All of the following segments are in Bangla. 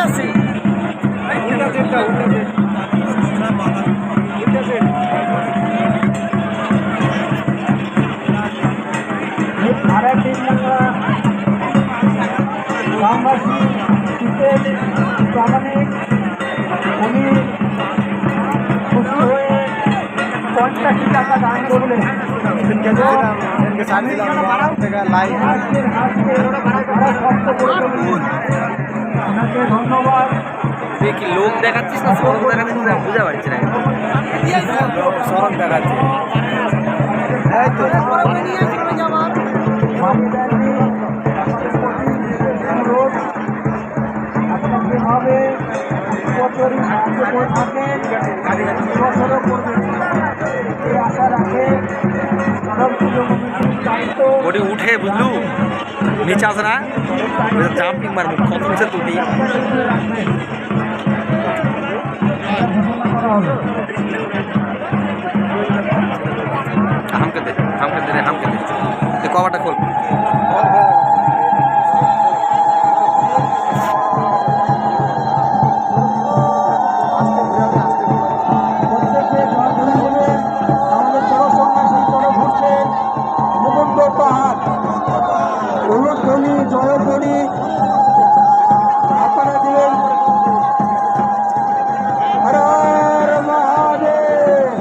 আছে গ্রামবাসী শীতের প্রামাণিক উনি খুশি হয়ে 50 টাকা দান করলেন। ধন্যবাদ। কি লোক দেখাচ্ছিস না সড়ক দেখাচ্ছিস না বুঝা পারছি না সড়ক দেখাচ্ছি যেভাবে বছরই সাহায্য করে থাকেন বছরও করবেন এই আশা রাখে দায়িত্ব ওটি উঠে বুঝলু নিচে আসে না জাম্পিং মারবো কত নিচে তুটি হামকে দে রে হামকে দে কভারটা খোল জয়ধ্বনি আপনারা দিলেন হর হর মহাদেব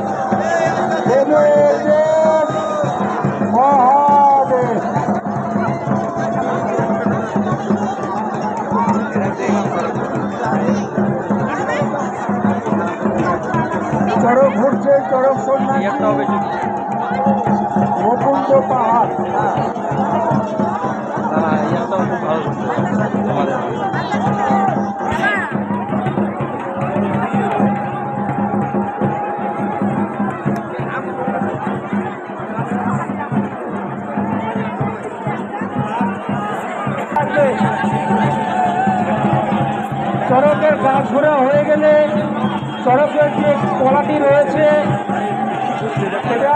দেব দেব মহাদেব। চড়ক ঘুরছে চড়ক সন্ন্যাসী মুকুন্দ পাহাড় চড়কের গা ঘোরা হয়ে গেলে চড়কের যে কলাটি রয়েছে সেটা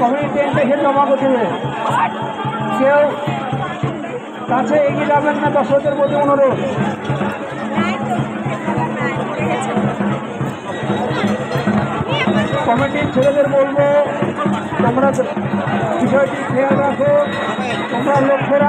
কমিটি টেন্টে এসে জমা করে দেবে। কেউ কাছে এগিয়ে যাবেন না, দর্শকদের প্রতি অনুরোধ। কমিটির ছেলেদের বলবো তোমরা বিষয়টি খেয়াল রাখো, তোমরা লক্ষ্য